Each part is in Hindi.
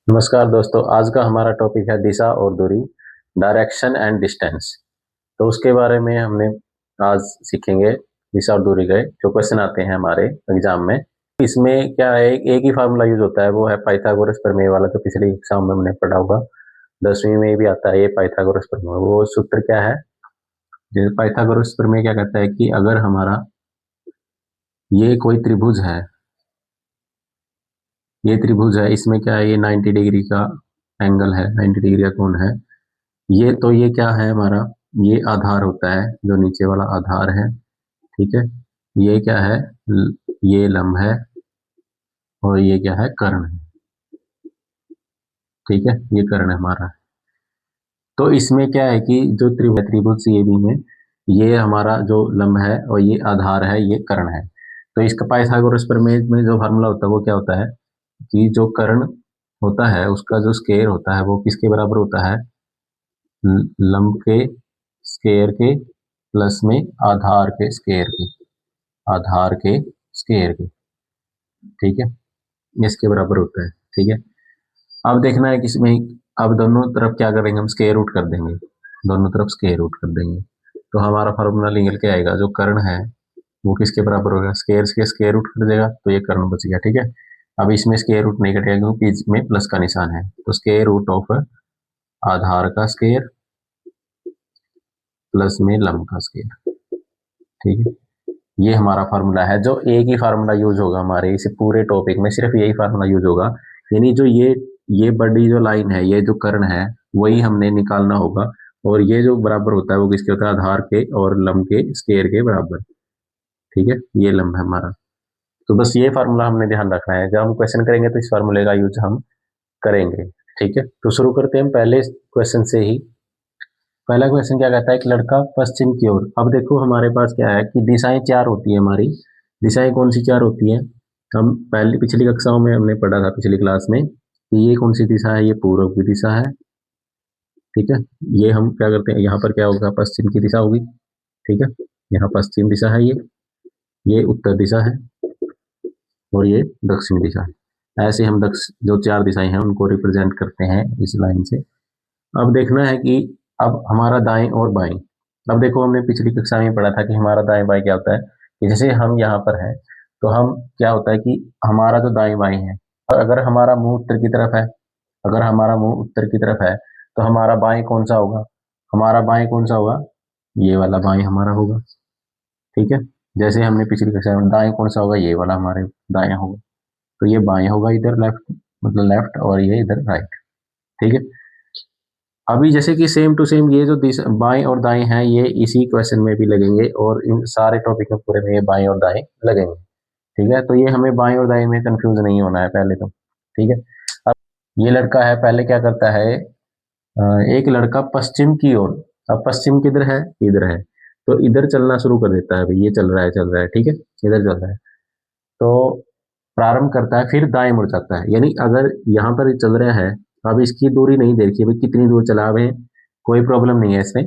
नमस्कार दोस्तों, आज का हमारा टॉपिक है दिशा और दूरी, डायरेक्शन एंड डिस्टेंस। तो उसके बारे में हमने आज सीखेंगे दिशा और दूरी के जो क्वेश्चन आते हैं हमारे एग्जाम में। इसमें क्या है, एक ही फार्मूला यूज होता है, वो है पाइथागोरस प्रमेय वाला, जो पिछले एग्जाम में हमने पढ़ा होगा। 10वीं में भी आता है ये पाइथागोरस प्रमेय। वो सूत्र क्या है, जैसे पाइथागोरस प्रमेय क्या कहता है कि अगर हमारा ये कोई त्रिभुज है, ये त्रिभुज है, इसमें क्या है, ये 90 डिग्री का एंगल है, 90 डिग्री का कोण है। ये क्या है हमारा, ये आधार होता है, जो नीचे वाला आधार है। ठीक है, ये क्या है, ये लंब है, और ये क्या है, कर्ण है। ठीक है, ये कर्ण है हमारा। तो इसमें क्या है कि जो त्रिभुज सीएबी में ये हमारा जो लंब है और ये आधार है, ये कर्ण है। तो इसका पाइथागोरस प्रमेय में जो फार्मूला होता है वो क्या होता है कि जो कर्ण होता है उसका जो स्क्वायर होता है वो किसके बराबर होता है, लंब के स्क्वायर के प्लस में आधार के स्क्वायर के, आधार के स्क्वायर के। ठीक है, इसके बराबर होता है। ठीक है, अब देखना है किसमें, अब दोनों तरफ क्या करेंगे, हम स्क्वायर रूट कर देंगे, दोनों तरफ स्क्वायर रूट कर देंगे। तो हमारा फॉर्मूला निकल के आएगा, जो कर्ण है वो किसके बराबर होगा, स्क्वायर के स्क्वायर रूट कर देगा, तो ये कर्ण बच गया। ठीक है, अब इसमें स्क्वायर रूट नहीं कटेगा क्योंकि इसमें प्लस का निशान है, तो स्क्वायर रूट ऑफ आधार का स्क्वायर प्लस में लंब का स्क्वायर। ठीक है, ये हमारा फार्मूला है, जो एक ही फार्मूला यूज होगा हमारे इस पूरे टॉपिक में, सिर्फ यही फार्मूला यूज होगा। यानी जो ये बड़ी जो लाइन है, ये जो कर्ण है, वही हमने निकालना होगा। और ये जो बराबर होता है वो किसके होता है, आधार के और लंब के स्क्वायर के बराबर। ठीक है, ये लंब है हमारा। तो बस ये फार्मूला हमने ध्यान रखना है, जब हम क्वेश्चन करेंगे तो इस फार्मूले का यूज हम करेंगे। ठीक है, तो शुरू करते हैं हम पहले क्वेश्चन से ही। पहला क्वेश्चन क्या कहता है, एक लड़का पश्चिम की ओर। अब देखो हमारे पास क्या है कि दिशाएं चार होती है हमारी। दिशाएं कौन सी चार होती है, हम पहली पिछली कक्षाओं में हमने पढ़ा था, पिछली क्लास में, कि ये कौन सी दिशा है, ये पूर्व की दिशा है। ठीक है, ये हम क्या करते हैं, यहाँ पर क्या होगा, पश्चिम की दिशा होगी। ठीक है, यहाँ पश्चिम दिशा है, ये उत्तर दिशा है, और ये दक्षिण दिशा है। ऐसे हम जो चार दिशाएं हैं उनको रिप्रेजेंट करते हैं इस लाइन से। अब देखना है कि अब हमारा दाएं और बाएं। अब देखो हमने पिछली कक्षा में पढ़ा था कि हमारा दाएं बाएं क्या होता है, कि जैसे हम यहाँ पर है तो हम क्या होता है कि हमारा जो दाएं बाएं है, और अगर हमारा मुंह उत्तर की तरफ है, अगर हमारा मुंह उत्तर की तरफ है तो हमारा बाएं कौन सा होगा, हमारा बाएं कौन सा होगा, ये वाला बाएं हमारा होगा। ठीक है, जैसे हमने पिछली कक्षा में दाएं कौन सा होगा, ये वाला हमारे दाएं होगा। तो ये बाएं होगा इधर लेफ्ट, मतलब लेफ्ट, और ये इधर राइट। ठीक है, अभी जैसे कि सेम टू सेम ये जो बाएं और दाएं हैं ये इसी क्वेश्चन में भी लगेंगे, और इन सारे टॉपिक में पूरे में ये बाएं और दाएं लगेंगे। ठीक है, तो ये हमें बाएं और दाएं में कंफ्यूज नहीं होना है पहले तो। ठीक है, अब ये लड़का है, पहले क्या करता है, एक लड़का पश्चिम की ओर। अब पश्चिम किधर है, इधर है, तो इधर चलना शुरू कर देता है, भाई ये चल रहा है, चल रहा है। ठीक है, इधर चल रहा है, तो प्रारंभ करता है, फिर दाएं मुड़ जाता है। यानी अगर यहाँ पर चल रहा है, अब इसकी दूरी नहीं देखी भाई कितनी दूर चला है, कोई प्रॉब्लम नहीं है इसमें।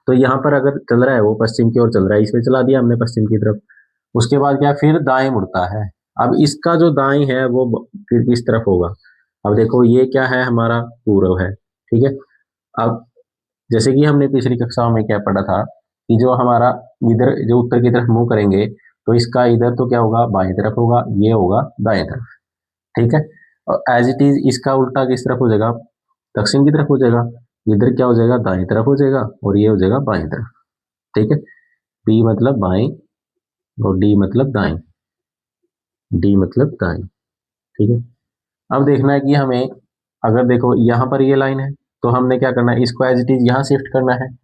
तो यहाँ पर अगर चल रहा है, वो पश्चिम की ओर चल रहा है, इसमें चला दिया हमने पश्चिम की तरफ। उसके बाद क्या, फिर दाएं मुड़ता है। अब इसका जो दाएं है वो फिर किस तरफ होगा, अब देखो ये क्या है, हमारा पूर्व है। ठीक है, अब जैसे कि हमने पिछली कक्षाओं में क्या पढ़ा था कि जो हमारा इधर जो उत्तर की तरफ मुंह करेंगे तो इसका इधर तो क्या होगा, बाएं तरफ होगा, ये होगा दाएं तरफ। ठीक है, और एज इट इज इसका उल्टा किस तरफ हो जाएगा, दक्षिण की तरफ हो जाएगा। इधर क्या हो जाएगा, दाएं तरफ हो जाएगा, और ये हो जाएगा बाएं तरफ। ठीक है, बी मतलब बाएं, और डी मतलब दाएं, डी मतलब दाएं। ठीक है, अब देखना है कि हमें, अगर देखो यहाँ पर ये लाइन है तो हमने क्या करना है, इसको एज इट इज यहाँ शिफ्ट करना है।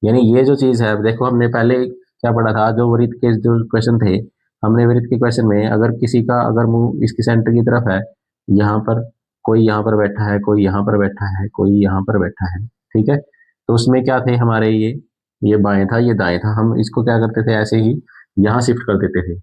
यानी ये जो चीज है, देखो हमने पहले क्या पढ़ा था, जो वृत्त के जो क्वेश्चन थे, हमने वृत्त के क्वेश्चन में अगर किसी का अगर मुंह इसके सेंटर की तरफ है, यहाँ पर कोई यहाँ पर बैठा है, कोई यहाँ पर बैठा है, कोई यहाँ पर बैठा है। ठीक है, तो उसमें क्या थे हमारे, ये बाएं था, ये दाएं था, हम इसको क्या करते थे, ऐसे ही यहाँ शिफ्ट कर देते थे।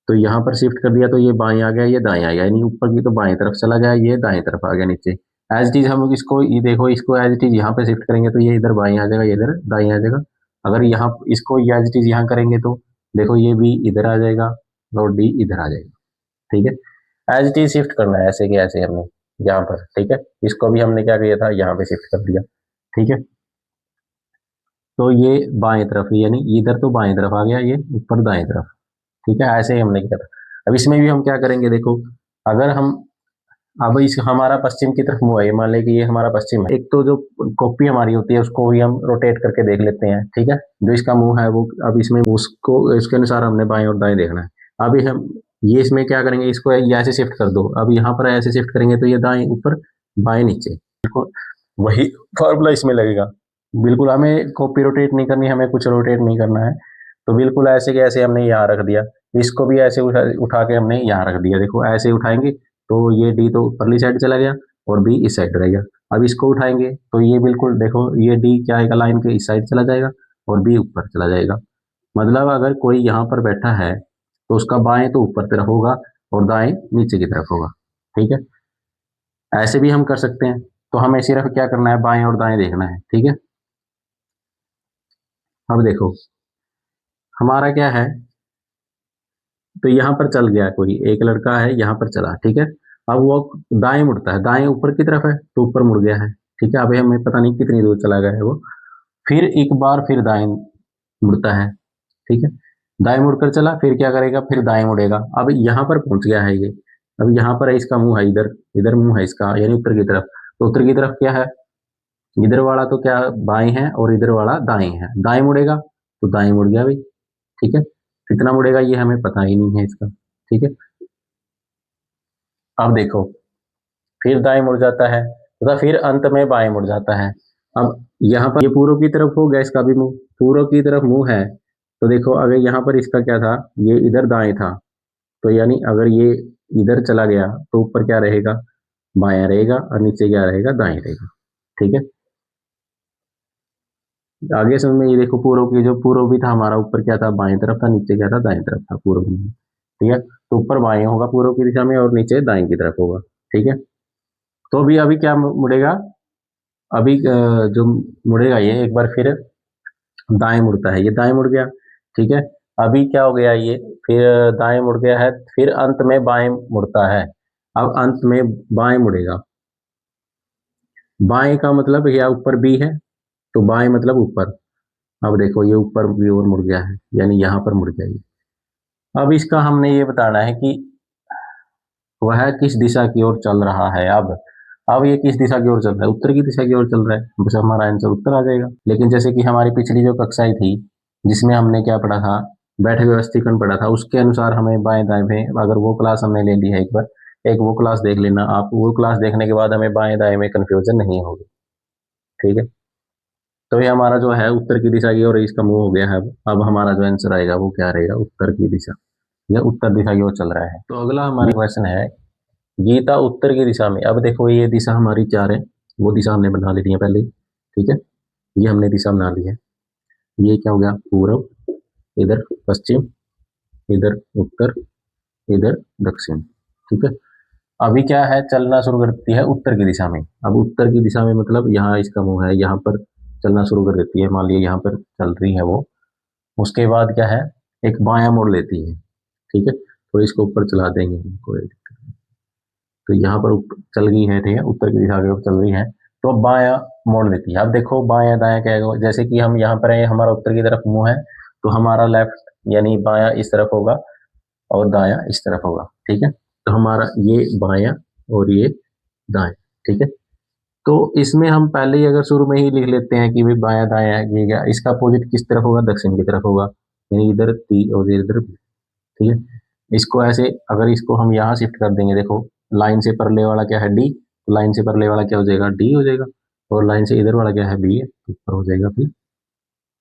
तो यहाँ पर शिफ्ट कर दिया तो ये बाएं आ गया, ये दाएं आ गया, यानी ऊपर की तो बाएं तरफ चला गया, ये दाएं तरफ आ गया नीचे। एज इट इज हम इसको, ये देखो इसको एज इट इज यहाँ पे शिफ्ट करेंगे तो ये इधर बाएं आ जाएगा, ये इधर दाएं आ जाएगा। अगर यहाँ इसको एज इट इज यहाँ करेंगे तो देखो ये बी इधर आ जाएगा, और डी इधर आ जाएगा। ठीक है, एज इट इज शिफ्ट करना है ऐसे के ऐसे हमने। यहाँ पर, ठीक है। इसको भी हमने क्या किया था, यहाँ पे शिफ्ट कर दिया, ठीक है। तो ये बाएं तरफ, यानी इधर तो बाएं तरफ आ गया, ये ऊपर दाएं तरफ, ठीक है। ऐसे ही हमने किया था। अब इसमें भी हम क्या करेंगे, देखो, अगर हम अब इस हमारा पश्चिम की तरफ मुंह है, मान लें कि ये हमारा पश्चिम है, एक तो जो कॉपी हमारी होती है उसको भी हम रोटेट करके देख लेते हैं, ठीक है। जो इसका मुंह है वो, अब इसमें उसको इसके अनुसार हमने बाएं और दाएं देखना है। अभी हम ये इसमें क्या करेंगे, इसको ये ऐसे शिफ्ट कर दो, अब यहाँ पर ऐसे शिफ्ट करेंगे तो ये दाएं ऊपर बाएं नीचे, बिल्कुल वही फॉर्मूला इसमें लगेगा। बिल्कुल हमें कॉपी रोटेट नहीं करनी, हमें कुछ रोटेट नहीं करना है, तो बिल्कुल ऐसे के ऐसे हमने यहाँ रख दिया। इसको भी ऐसे उठा के हमने यहाँ रख दिया, देखो ऐसे उठाएंगे तो ये डी तो ऊपरली साइड चला गया और बी इस साइड रहेगा। अब इसको उठाएंगे तो ये बिल्कुल देखो, ये डी क्या आएगा, लाइन के इस साइड चला जाएगा और बी ऊपर चला जाएगा। मतलब अगर कोई यहाँ पर बैठा है तो उसका बाएं तो ऊपर तरफ होगा और दाएं नीचे की तरफ होगा, ठीक है। ऐसे भी हम कर सकते हैं, तो हमें सिर्फ क्या करना है, बाएं और दाएं देखना है, ठीक है। अब देखो हमारा क्या है, तो यहाँ पर चल गया, कोई एक लड़का है यहाँ पर चला, ठीक है। अब वो दाएं मुड़ता है, दाएं ऊपर की तरफ है तो ऊपर मुड़ गया है, ठीक है। अभी हमें पता नहीं कितनी दूर चला गया है वो, फिर एक बार फिर दाएं मुड़ता है, ठीक है। दाएं मुड़कर चला, फिर क्या करेगा, फिर दाएं मुड़ेगा। अब यहाँ पर पहुंच गया है ये, अब यहाँ पर है, इसका मुंह है इधर, इधर मुंह है इसका, यानी उत्तर की तरफ। तो उत्तर की तरफ क्या है, इधर वाला तो क्या बाएं है और इधर वाला दाएं है, दाएं मुड़ेगा तो दाएं मुड़ गया भाई, ठीक है। कितना मुड़ेगा ये हमें पता ही नहीं है इसका, ठीक है। अब देखो फिर दाएं मुड़ जाता है तथा फिर अंत में बाएं मुड़ जाता है। अब यहाँ पर ये पूर्व की तरफ हो गया, इसका भी मुंह पूर्व की तरफ मुंह है, तो देखो अगर यहाँ पर इसका क्या था, ये इधर दाएं था, तो यानी अगर ये इधर चला गया तो ऊपर क्या रहेगा, बायां रहेगा, और नीचे क्या रहेगा, दाएं रहेगा, ठीक है। आगे समझ में, ये देखो पूर्व की, जो पूर्व भी था हमारा, ऊपर क्या था, बाएं तरफ था, नीचे क्या था, दाएं तरफ था पूर्व में, ठीक है। तो ऊपर बाएं होगा पूर्व की दिशा में और नीचे दाएं की तरफ होगा, ठीक है। तो अभी अभी क्या मुड़ेगा, अभी जो मुड़ेगा ये एक बार फिर दाएं मुड़ता है, ये दाएं मुड़ गया, ठीक है। अभी क्या हो गया, ये फिर दाएं मुड़ गया है, फिर अंत में बाएं मुड़ता है। अब अंत में बाएं मुड़ेगा, बाएं का मतलब या ऊपर बी है तो बाएं मतलब ऊपर। अब देखो ये ऊपर की ओर मुड़ गया है, यानी यहाँ पर मुड़ गया ये। अब इसका हमने ये बताना है कि वह किस दिशा की ओर चल रहा है। अब ये किस दिशा की ओर चल रहा है, उत्तर की दिशा की ओर चल रहा है, बस हमारा आंसर उत्तर आ जाएगा। लेकिन जैसे कि हमारी पिछली जो कक्षाएं थी जिसमें हमने क्या पढ़ा था, बैठक व्यवस्थीकरण पढ़ा था, उसके अनुसार हमें बाएं दाएं में, अगर वो क्लास हमने ले ली है एक बार, एक वो क्लास देख लेना आप, वो क्लास देखने के बाद हमें बाएं दाएं में कंफ्यूजन नहीं होगी, ठीक है। तो ये हमारा जो है उत्तर की दिशा की ओर इसका मुंह हो गया है। अब हमारा जो आंसर आएगा वो क्या रहेगा, उत्तर की दिशा, या उत्तर दिशा की ओर चल रहा है। तो अगला हमारा क्वेश्चन है, गीता उत्तर की दिशा में। अब देखो ये दिशा हमारी चार है, वो दिशा हमने बना ली है पहले, ठीक है। ये हमने दिशा बना ली है, ये क्या हो गया, पूर्व, इधर पश्चिम, इधर उत्तर, इधर दक्षिण, ठीक है। अभी क्या है, चलना शुरू करती है उत्तर की दिशा में। अब उत्तर की दिशा में मतलब यहाँ इसका मुंह है, यहाँ पर चलना शुरू कर देती है, मान लिया यहाँ पर चल रही है वो। उसके बाद क्या है, एक बायां मोड़ लेती है, ठीक है। तो इसको ऊपर चला देंगे, कोई दिक्कत नहीं। तो यहाँ पर चल गई है, ठीक है, उत्तर की दिशा की ओर चल रही है, तो अब बायां मोड़ लेती है। अब देखो बायां दायां क्या है, जैसे कि हम यहाँ पर है, हमारा उत्तर की तरफ मुंह है, तो हमारा लेफ्ट यानी बायां इस तरफ होगा और दायां इस तरफ होगा, ठीक है। तो हमारा ये बायां और ये दाएं, ठीक है। तो इसमें हम पहले ही अगर शुरू में ही लिख लेते हैं कि भाई बायां दायां है, ये क्या, इसका अपोजिट किस तरफ होगा, दक्षिण की तरफ होगा, यानी इधर ती और इधर बी, ठीक है। इसको ऐसे अगर इसको हम यहाँ शिफ्ट कर देंगे, देखो लाइन से परले वाला क्या है, डी, तो लाइन से परले वाला क्या हो जाएगा, डी हो जाएगा, और लाइन से इधर वाला क्या है, बी है, तो ऊपर हो जाएगा बी,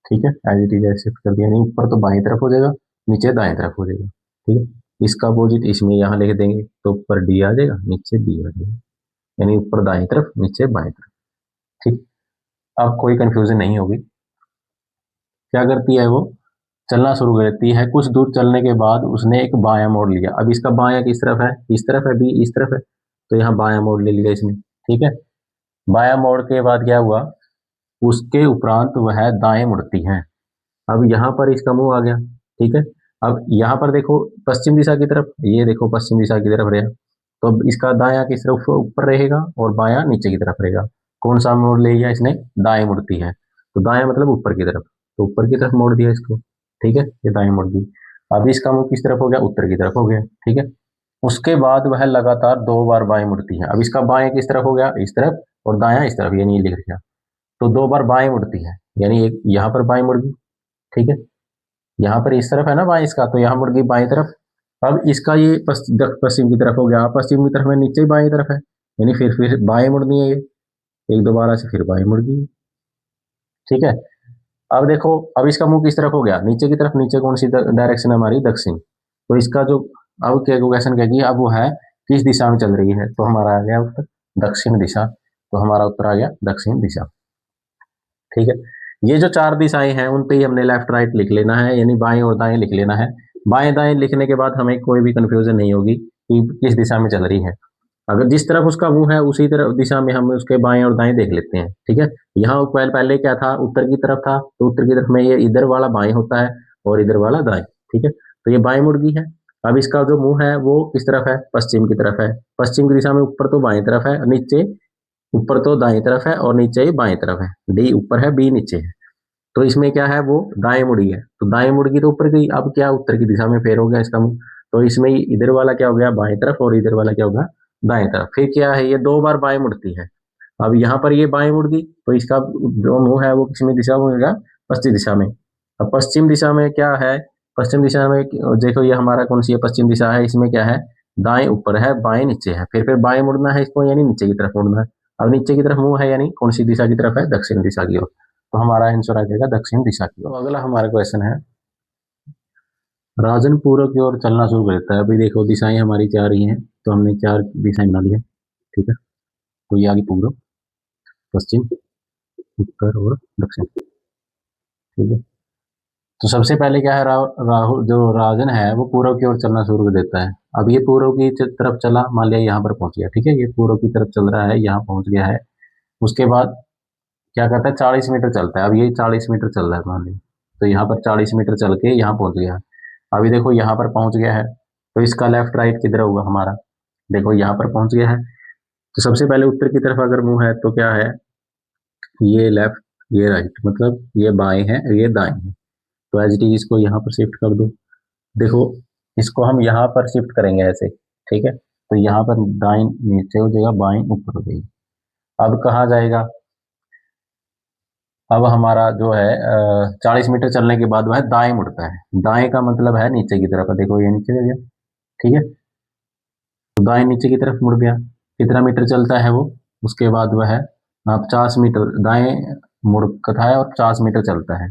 ठीक है। एज इट इज शिफ्ट कर दिया, नहीं ऊपर तो बाएं तरफ हो जाएगा, नीचे दाएं तरफ हो जाएगा, ठीक है। इसका अपोजिट इसमें यहाँ लिख देंगे तो ऊपर डी आ जाएगा, नीचे बी आ जाएगा, यानी ऊपर दाएं तरफ, नीचे बाएं तरफ, ठीक। अब कोई कंफ्यूजन नहीं होगी। क्या करती है वो, चलना शुरू कर देती है, कुछ दूर चलने के बाद उसने एक बायां मोड़ लिया। अब इसका बायां किस तरफ है, इस तरफ है, बी इस तरफ है, तो यहाँ बायां मोड़ ले लिया इसने, ठीक है। बायां मोड़ के बाद क्या हुआ, उसके उपरांत वह दाएं मुड़ती है। अब यहाँ पर इसका मुंह आ गया, ठीक है। अब यहाँ पर देखो पश्चिम दिशा की तरफ, ये देखो पश्चिम दिशा की तरफ रहा, तो अब इसका दायां किस तरफ ऊपर रहेगा और बायां नीचे की तरफ रहेगा। कौन सा मोड़ ले लिया इसने, दाएं मुड़ती है, तो दायां मतलब ऊपर की तरफ, तो ऊपर की तरफ मोड़ दिया इसको, ठीक है, ये दाएं मोड़ दी। अब इसका मुंह किस तरफ हो गया, उत्तर की तरफ हो गया, ठीक है। उसके बाद वह लगातार 2 बार बाएं मुड़ती है। अब इसका बाएं किस तरफ हो गया, इस तरफ, और दायां इस तरफ, यानी ये लिख दिया। तो 2 बार बाएं मुड़ती है, यानी एक यहाँ पर बाएं मुड़ गई, ठीक है, यहाँ पर इस तरफ है ना बाएं इसका, तो यहाँ मुड़ गई बाएं तरफ। अब इसका ये पश्चिम की तरफ हो गया, पश्चिम की तरफ में नीचे बाएं तरफ है, यानी फिर बाएं मुड़नी है ये, एक दोबारा से फिर बाएं मुड़ गई, ठीक है। अब देखो, अब इसका मुंह किस तरफ हो गया, नीचे की तरफ। नीचे कौन सी डायरेक्शन है हमारी, दक्षिण। तो इसका जो अब क्या क्वेश्चन कहेगी, अब वो है किस दिशा में चल रही है, तो हमारा आ गया उत्तर दक्षिण दिशा। तो हमारा उत्तर आ गया दक्षिण दिशा, ठीक है। ये जो 4 दिशाएं हैं उन पे ही हमने लेफ्ट राइट लिख लेना है, यानी बाएं और दाएं लिख लेना है। बाएं दाएं लिखने के बाद हमें कोई भी कंफ्यूजन नहीं होगी कि किस दिशा में चल रही है। अगर जिस तरफ उसका मुंह है उसी तरफ दिशा में हम उसके बाएं और दाएं देख लेते हैं, ठीक है। यहाँ पहले क्या था, उत्तर की तरफ था, तो उत्तर की तरफ में ये इधर वाला बाएं होता है और इधर वाला दाएं, ठीक है। तो ये बाएं मुड़ गई है। अब इसका जो मुंह है वो किस तरफ है, पश्चिम की तरफ है। पश्चिम की दिशा में ऊपर तो बाएं तरफ है, नीचे ऊपर तो दाएं तरफ है और नीचे ही बाएं तरफ है। डी ऊपर है, बी नीचे है, तो इसमें क्या है, वो दाएं मुड़ी है, तो दाएं मुड़ गई तो ऊपर गई। अब क्या, उत्तर की दिशा में फेर हो गया इसका मुंह, तो इसमें इधर वाला क्या हो गया, बाएं तरफ, और इधर वाला क्या होगा, दाएं तरफ। फिर क्या है, ये 2 बार बाएं मुड़ती है। अब यहाँ पर ये बाएं मुड़ गई, तो इसका जो मुंह है वो किसमें दिशा में होगा, पश्चिम दिशा में। अब पश्चिम दिशा में क्या है, पश्चिम दिशा में देखो ये हमारा कौन सी है, पश्चिम दिशा है, इसमें क्या है, दाएं ऊपर है, बाएं नीचे है, फिर बाएं मुड़ना है इसको, यानी नीचे की तरफ मुड़ना है। अब नीचे की तरफ मुंह है, यानी कौन सी दिशा की तरफ है, दक्षिण दिशा की ओर। तो हमारा आंसर आ जाएगा दक्षिण दिशा की ओर। तो अगला हमारा क्वेश्चन है, राजन पूर्व की ओर चलना शुरू कर देता है। अभी देखो दिशाएं हमारी 4 ही हैं, तो हमने 4 दिशाएं बना ली है, ठीक है। तो ये आ गई पूर्व, पश्चिम, उत्तर और दक्षिण, ठीक है। तो सबसे पहले क्या है, राहुल जो राजन है वो पूर्व की ओर चलना शुरू कर देता है। अब ये पूर्व की तरफ चला, मान लिया यहाँ पर पहुंच गया, ठीक है, ये पूर्व की तरफ चल रहा है, यहाँ पहुंच गया है। उसके बाद क्या करता है, 40 मीटर चलता है। अब ये 40 मीटर चल रहा है मान लीजिए, तो यहाँ पर 40 मीटर चल के यहाँ पहुंच गया। अभी देखो यहाँ पर पहुंच गया है, तो इसका लेफ्ट राइट किधर होगा हमारा, देखो यहाँ पर पहुंच गया है। तो सबसे पहले उत्तर की तरफ अगर मुंह है तो क्या है, ये लेफ्ट, ये राइट, मतलब ये बाएं है, ये दाएं है। तो एज इट इज इसको यहाँ पर शिफ्ट कर दो। देखो इसको हम यहाँ पर शिफ्ट करेंगे ऐसे, ठीक है। तो यहाँ पर दाएं नीचे हो जाएगा, बाएं ऊपर हो जाएगी। अब कहाँ जाएगा, अब हमारा जो है 40 मीटर चलने के बाद वह दाएं मुड़ता है। दाएं का मतलब है नीचे की तरफ, देखो ये नीचे हो गया, ठीक है। तो दाएं नीचे की तरफ मुड़ गया। कितना मीटर चलता है वो, उसके बाद वह 50 मीटर दाएं मुड़ता है और 50 मीटर चलता है।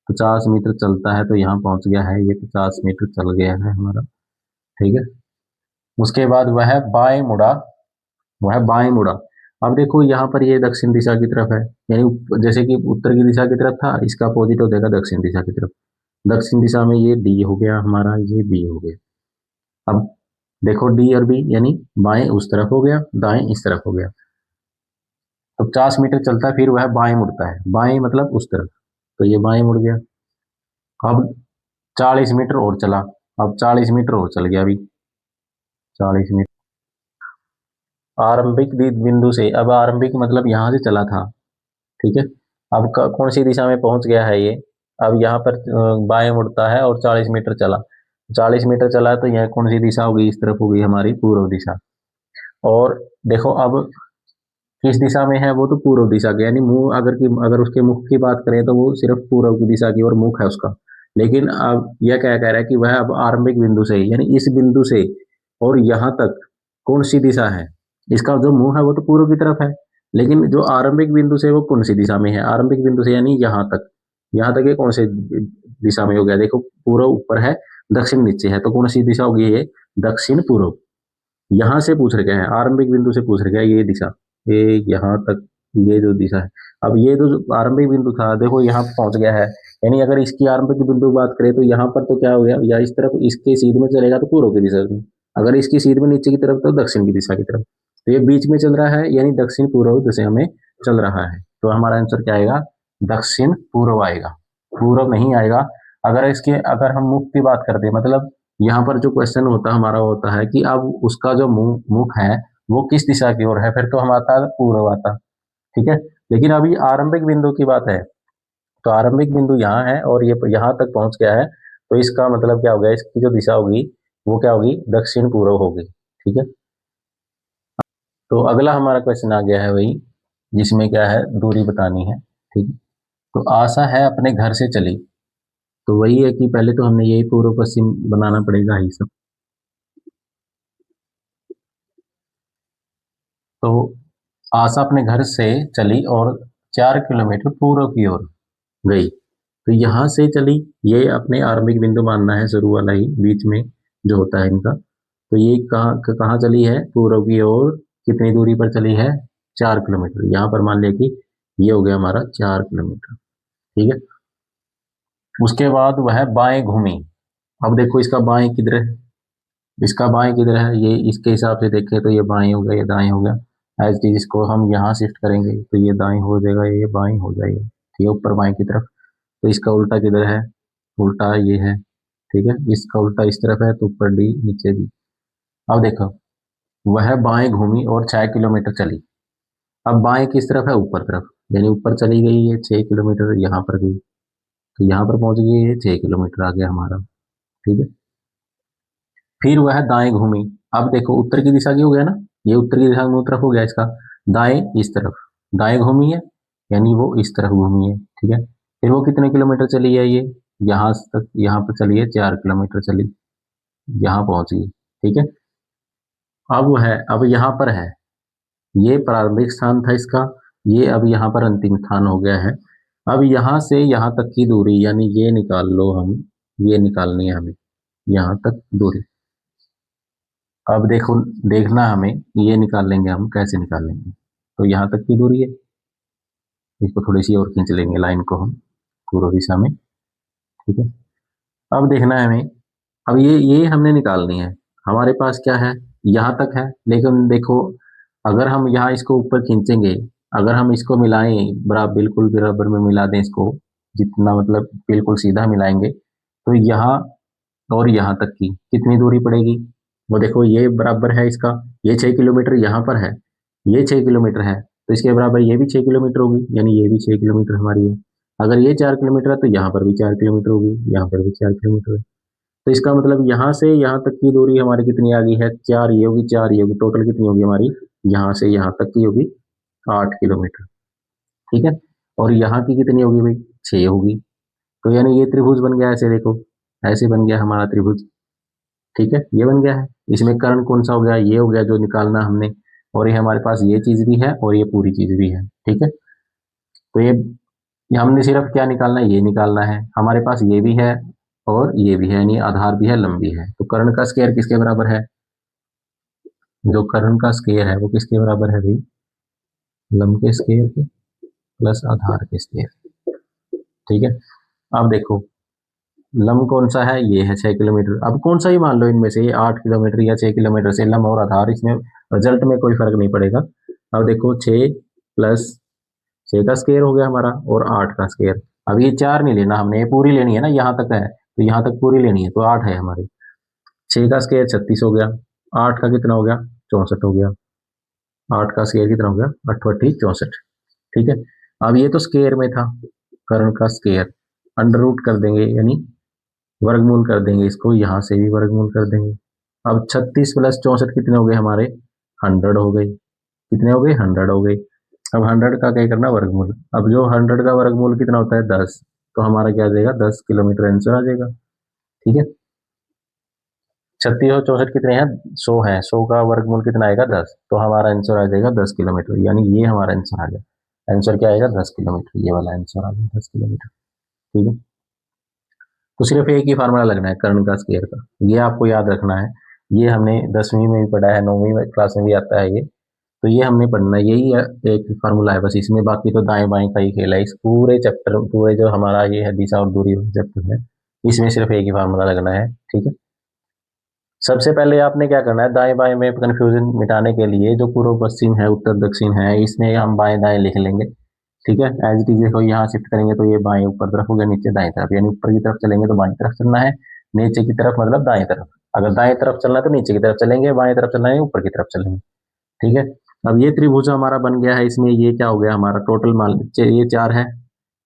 50 मीटर चलता है तो यहाँ पहुंच गया है, ये 50 मीटर चल गया है हमारा, ठीक है। उसके बाद वह बाएं मुड़ा, वह बाएं मुड़ा। अब देखो यहाँ पर ये दक्षिण दिशा की तरफ है, यानी जैसे कि उत्तर की दिशा की तरफ था, इसका अपोजिट हो जाएगा दक्षिण दिशा की तरफ। दक्षिण दिशा में ये डी हो गया हमारा, ये बी हो गया। अब देखो डी और बी, यानी बाएं उस तरफ हो गया, दाएं इस तरफ हो गया। तो 50 मीटर चलता है, फिर वह बाएं मुड़ता है, बाएं मतलब उस तरफ, तो ये बाएं मुड़ गया। अब 40 मीटर और चला, अब 40 मीटर और चल गया अभी, 40 मीटर आरंभिक बिंदु से। अब आरंभिक मतलब यहाँ से चला था, ठीक है। अब कौन सी दिशा में पहुंच गया है ये, अब यहाँ पर बाएं मुड़ता है और 40 मीटर चला। 40 मीटर चला तो यह कौन सी दिशा होगी, इस तरफ होगी हमारी पूर्व दिशा। और देखो अब किस दिशा में है, वो तो पूर्व दिशा के, यानी मुंह अगर उसके मुख की बात करें तो वो सिर्फ पूर्व की दिशा की ओर मुख है उसका। लेकिन अब यह क्या कह रहा है कि वह अब आरंभिक बिंदु से, यानी इस बिंदु से और यहाँ तक कौन सी दिशा है, इसका जो मुंह है वो तो पूर्व की तरफ है, लेकिन जो आरंभिक बिंदु से वो कौन सी दिशा में है, आरंभिक बिंदु से यानी यहाँ तक। यहाँ तक ये कौन सी दिशा में हो गया, देखो पूर्व ऊपर है, दक्षिण नीचे है, तो कौन सी दिशा होगी ये, दक्षिण पूर्व। यहाँ से पूछ रखे हैं, आरंभिक बिंदु से पूछ रखे हैं ये दिशा, ये यहाँ तक, ये जो दिशा है। अब ये जो आरंभिक बिंदु था देखो यहाँ पहुंच गया है, यानी अगर इसकी आरंभिक बिंदु की बात करें तो यहाँ पर तो क्या हो गया, या इस तरफ इसके सीध में चलेगा तो पूर्व की दिशा में, अगर इसकी सीध में नीचे की तरफ तो दक्षिण की दिशा की तरफ। तो ये बीच में चल रहा है, यानी दक्षिण पूर्व दिशा में चल रहा है। तो हमारा आंसर क्या आएगा, दक्षिण पूर्व आएगा, पूर्व नहीं आएगा। अगर हम मुख की बात करते हैं, मतलब यहाँ पर जो क्वेश्चन होता हमारा होता है कि अब उसका जो मुख है वो किस दिशा की ओर है, फिर तो हम आता पूर्व आता, ठीक है। लेकिन अभी आरंभिक बिंदु की बात है, तो आरंभिक बिंदु यहाँ है और ये यहाँ तक पहुंच गया है, तो इसका मतलब क्या हो गया, इसकी जो दिशा होगी वो क्या होगी, दक्षिण पूर्व होगी, ठीक है। तो अगला हमारा क्वेश्चन आ गया है वही, जिसमें क्या है, दूरी बतानी है, ठीक है। तो आशा है अपने घर से चली, तो वही है कि पहले तो हमने यही पूर्व पश्चिम बनाना पड़ेगा ही सब। तो आशा अपने घर से चली और 4 किलोमीटर पूर्व की ओर गई, तो यहाँ से चली, ये अपने आरंभिक बिंदु मानना है, शुरू वाला ही बीच में जो होता है इनका। तो ये कहाँ कहाँ चली है, पूर्व की ओर, कितनी दूरी पर चली है, 4 किलोमीटर। यहाँ पर मान लिया कि ये हो गया हमारा 4 किलोमीटर, ठीक है। उसके बाद वह बाएं घूमी, अब देखो इसका बाएं किधर है, इसका बाएं किधर है, ये इसके हिसाब से देखें तो ये बाएं हो गया, ये दाएं हो गया। एज डी इसको हम यहाँ शिफ्ट करेंगे तो ये दाएं हो जाएगा, ये बाएं हो जाएगा, ठीक है, ऊपर बाएं की तरफ। तो इसका उल्टा किधर है, उल्टा ये है, ठीक है। इसका उल्टा इस तरफ है तो ऊपर डी नीचे डी। अब देखो वह बाएं घूमी और 6 किलोमीटर चली, अब बाएं किस तरफ है, ऊपर तरफ, यानी ऊपर चली गई है 6 किलोमीटर, यहाँ पर गई, तो यहाँ पर पहुंच गई है, 6 किलोमीटर आ गया हमारा, ठीक है। फिर वह दाएं घूमी, अब देखो उत्तर की दिशा की हो गया ना, ये उत्तर की दिशा में तरफ हो गया इसका, दाएं इस तरफ, दाएं घूमी है, यानी वो इस तरफ घूमी है, ठीक है। फिर वो कितने किलोमीटर चली है, ये यहाँ तक, यहाँ पर चली है 4 किलोमीटर चली, यहाँ पहुंच गई, ठीक है। अब वो है, अब यहाँ पर है, ये प्रारंभिक स्थान था इसका, ये अब यहाँ पर अंतिम स्थान हो गया है। अब यहाँ से यहाँ तक की दूरी, यानी ये निकाल लो हम, ये निकालनी है हमें, यहाँ तक दूरी। अब देखो, देखना हमें, ये निकाल लेंगे हम, कैसे निकाल लेंगे, तो यहाँ तक की दूरी है, इसको थोड़ी सी और खींच लेंगे लाइन को हम पूर्व दिशा में, ठीक है। अब देखना है हमें, अब ये हमने निकालनी है, हमारे पास क्या है, यहाँ तक है, लेकिन देखो अगर हम यहाँ इसको ऊपर खींचेंगे, अगर हम इसको मिलाएं, बराबर बिल्कुल बराबर में मिला दें इसको, जितना मतलब बिल्कुल सीधा मिलाएंगे, तो यहाँ और यहाँ तक की कितनी दूरी पड़ेगी, वो देखो ये बराबर है इसका, ये 6 किलोमीटर यहाँ पर है, ये 6 किलोमीटर है, तो इसके बराबर ये भी 6 किलोमीटर होगी, यानी ये भी 6 किलोमीटर हमारी है। अगर ये 4 किलोमीटर है तो यहाँ पर भी 4 किलोमीटर होगी, यहाँ पर भी 4 किलोमीटर है। तो इसका मतलब यहाँ से यहाँ तक की दूरी हमारी कितनी आ गई है, 4 ये होगी, 4 ये होगी, टोटल कितनी होगी हमारी, यहाँ से यहाँ तक की होगी 8 किलोमीटर, ठीक है। और यहाँ की कितनी होगी भाई, 6 होगी। तो यानी ये त्रिभुज बन गया, ऐसे देखो, ऐसे बन गया हमारा त्रिभुज, ठीक है, ये बन गया है। इसमें कर्ण कौन सा हो गया, ये हो गया जो निकालना हमने, और ये हमारे पास ये चीज भी है और ये पूरी चीज भी है, ठीक है। तो ये हमने सिर्फ क्या निकालना है, ये निकालना है, हमारे पास ये भी है और ये भी है, यानी आधार भी है, लंबी है। तो कर्ण का स्क्वायर किसके बराबर है, जो कर्ण का स्क्वायर है वो किसके बराबर है भाई, लंब के स्क्वायर के प्लस आधार के स्क्वायर, ठीक है। अब देखो लंब कौन सा है, ये है 6 किलोमीटर, अब कौन सा ही मान लो इनमें से, ये 8 किलोमीटर या 6 किलोमीटर से लंब और आधार, इसमें रिजल्ट में कोई फर्क नहीं पड़ेगा। अब देखो 6 का स्क्वायर हो गया हमारा और 8 का स्क्वायर, अब ये 4 नहीं लेना हमने, ये पूरी लेनी है ना, यहाँ तक है तो यहाँ तक पूरी लेनी है, तो 8 है हमारी, 6 का स्क्वायर 36 हो गया, 8 का कितना हो गया, 64 हो गया, 8 का स्क्वायर कितना हो गया, 8×8 = 64, ठीक है। अब ये तो स्क्वायर में था, कर्ण का स्क्वायर, अंडर रूट कर देंगे, यानी वर्गमूल कर देंगे इसको, यहाँ से भी वर्गमूल कर देंगे। अब 36 + 64 कितने हो गए हमारे, 100 हो गए, कितने हो गए, 100 हो गए। अब 100 का क्या करना, वर्गमूल, अब जो 100 का वर्गमूल कितना होता है, 10, तो हमारा क्या आ जाएगा, 10 किलोमीटर आंसर आ जाएगा, ठीक है। 36 और 64 कितने हैं, 100 है, 100 का वर्गमूल कितना आएगा, 10, तो हमारा आंसर आ जाएगा 10 किलोमीटर, यानी ये हमारा आंसर आ गया। आंसर क्या आएगा, 10 किलोमीटर, ये वाला आंसर आ गया 10 किलोमीटर, ठीक है। तो सिर्फ एक ही फार्मूला लगना है कर्ण का स्क्वायर का, ये आपको याद रखना है, ये हमने 10वीं में भी पढ़ा है, 9वीं में क्लास में भी आता है ये, तो ये हमने पढ़ना है, यही एक फार्मूला है बस इसमें, बाकी तो दाएं बाएं का ही खेल है, इस पूरे चैप्टर, पूरे जो हमारा ये है दिशा और दूरी चैप्टर है, इसमें सिर्फ एक ही फार्मूला लगना है, ठीक है। सबसे पहले आपने क्या करना है, दाएं बाएं में कंफ्यूजन मिटाने के लिए जो पूर्व पश्चिम है, उत्तर दक्षिण है, इसमें हम बाएं दाएं लिख लेंगे, ठीक है। एज इट इज देखो यहाँ शिफ्ट करेंगे तो ये बाएं ऊपर तरफ हो गया, नीचे दाएं तरफ, यानी ऊपर की तरफ चलेंगे तो बाएं तरफ चलना है, नीचे की तरफ मतलब दाएं तरफ, अगर दाएं तरफ चलना है तो नीचे की तरफ चलेंगे, बाएं तरफ चलना है ऊपर की तरफ चलेंगे। ठीक है, अब ये त्रिभुज हमारा बन गया है, इसमें ये क्या हो गया हमारा टोटल मान ये 4 है,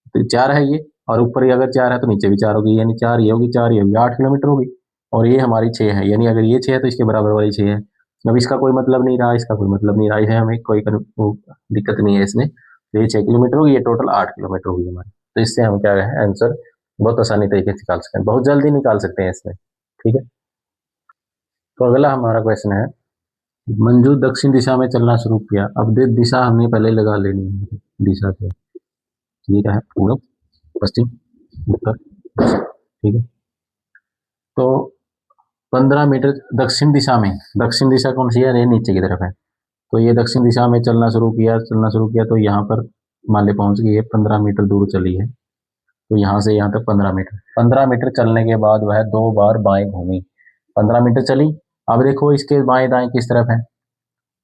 तो 4 है ये, और ऊपर ही अगर 4 है तो नीचे भी 4 होगी, यानी 4 ये होगी, 4 ये होगी, 8 किलोमीटर होगी। और ये हमारी 6 है, यानी अगर ये 6 है तो इसके बराबर वाली 6 है। अब इसका कोई मतलब नहीं रहा, इसका कोई मतलब नहीं रहा है, हमें कोई दिक्कत नहीं है इसमें। तो ये 6 किलोमीटर होगी, ये टोटल 8 किलोमीटर होगी हमारी। तो इससे हम क्या है आंसर बहुत आसानी तरीके से निकाल सकते हैं, बहुत जल्दी निकाल सकते हैं इसमें। ठीक है, तो अगला हमारा क्वेश्चन है, मंजू दक्षिण दिशा में चलना शुरू किया। अब दिशा हमने पहले लगा लेनी है, दिशा क्या ये क्या है, पूर्व, पश्चिम, उत्तर। ठीक है, तो 15 मीटर दक्षिण दिशा में, दक्षिण दिशा कौन सी है, ये नीचे की तरफ है, तो ये दक्षिण दिशा में चलना शुरू किया तो यहाँ पर मान ले पहुंच गई है, 15 मीटर दूर चली है। तो यहाँ से यहाँ तक 15 मीटर, 15 मीटर चलने के बाद वह 2 बार बाएं घूमी। 15 मीटर चली, अब देखो इसके बाएं दाएं किस तरफ है,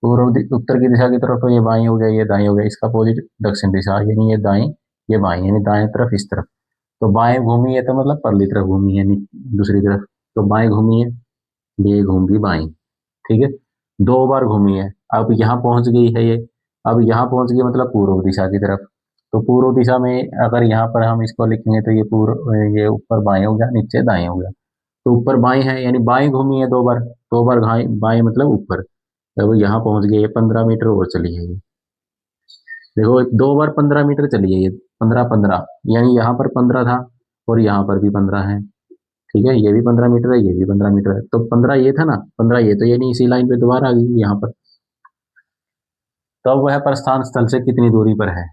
उत्तर की दिशा की तरफ, तो ये बाएं हो गया, ये दाएं हो गया, इसका अपोजिट दक्षिण दिशा, यानी ये दाएं, ये बाएं, यानी दाएं तरफ इस तरफ। तो बाएं घूमी है तो मतलब परली तरफ घूमी है, दूसरी तरफ, तो बाएं घूमी है, ये घूम गई बाएं। ठीक है, 2 बार घूमी है, अब यहाँ पहुंच गई है ये, अब यहाँ पहुंच गई मतलब पूर्व दिशा की तरफ। तो पूर्व दिशा में अगर यहाँ पर हम इसको लिखेंगे तो ये ये ऊपर बाएं हो गया, नीचे दाएं हो गया। तो ऊपर बाएं है, यानी बाएं घूमी है 2 बार, 2 बार बाएं मतलब ऊपर। अब यहाँ पहुंच गई है, 15 मीटर और चली है ये, देखो 2 बार 15 मीटर चली है ये, 15 15, यानी यहाँ पर 15 था और यहाँ पर भी 15 है। ठीक है, ये भी 15 मीटर है, ये भी 15 मीटर है, तो 15 ये था ना, 15 ये, तो यानी इसी लाइन पे दोबारा आ गई यहाँ पर। तो अब वह प्रस्थान स्थल से कितनी दूरी पर है,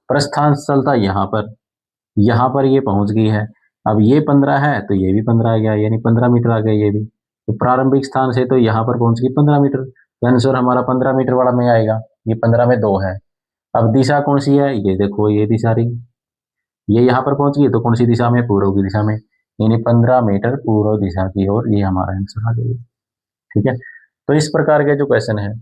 प्रस्थान स्थल था यहाँ पर ये पहुंच गई है। अब ये 15 है तो ये भी 15 आ गया, यानी 15 मीटर आ गया ये भी। तो प्रारंभिक स्थान से तो यहाँ पर पहुंच गई 15 मीटर, तो आंसर हमारा 15 मीटर वाला में आएगा, ये 15 में 2 है। अब दिशा कौन सी है, ये देखो ये दिशा रही, ये यहाँ पर पहुंच गई तो कौन सी दिशा में, पूर्व की दिशा में, यानी 15 मीटर पूर्व दिशा की ओर, ये हमारा आंसर आ गया। ठीक है, तो इस प्रकार के जो क्वेश्चन है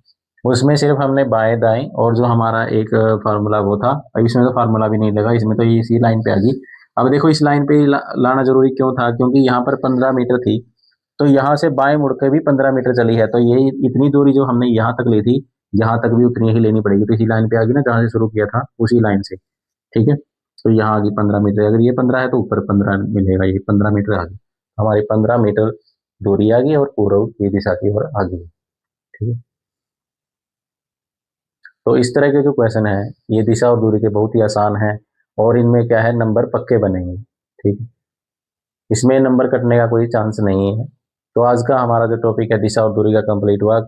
उसमें सिर्फ हमने बाएं दाएं और जो हमारा एक फार्मूला वो था, अब इसमें तो फार्मूला भी नहीं लगा, इसमें तो ये इसी लाइन पे आ गई। अब देखो इस लाइन पे लाना जरूरी क्यों था, क्योंकि यहाँ पर 15 मीटर थी, तो यहाँ से बाएं मुड़ के भी 15 मीटर चली है, तो ये इतनी दूरी जो हमने यहाँ तक ली थी, यहाँ तक भी उतनी ही लेनी पड़ेगी। तो इसी लाइन पे आ गई ना, जहाँ से शुरू किया था उसी लाइन से। ठीक है, तो यहाँ आ गई 15 मीटर, अगर ये 15 है तो ऊपर 15 मिलेगा, ये 15 मीटर आ गई, हमारी 15 मीटर दूरी आ गई और पूर्व की दिशा की ओर आ गई। ठीक है, तो इस तरह के जो क्वेश्चन है ये दिशा और दूरी के बहुत ही आसान है, और इनमें क्या है नंबर पक्के बनेंगे। ठीक है, इसमें नंबर कटने का कोई चांस नहीं है। तो आज का हमारा जो टॉपिक है दिशा और दूरी का कंप्लीट हुआ।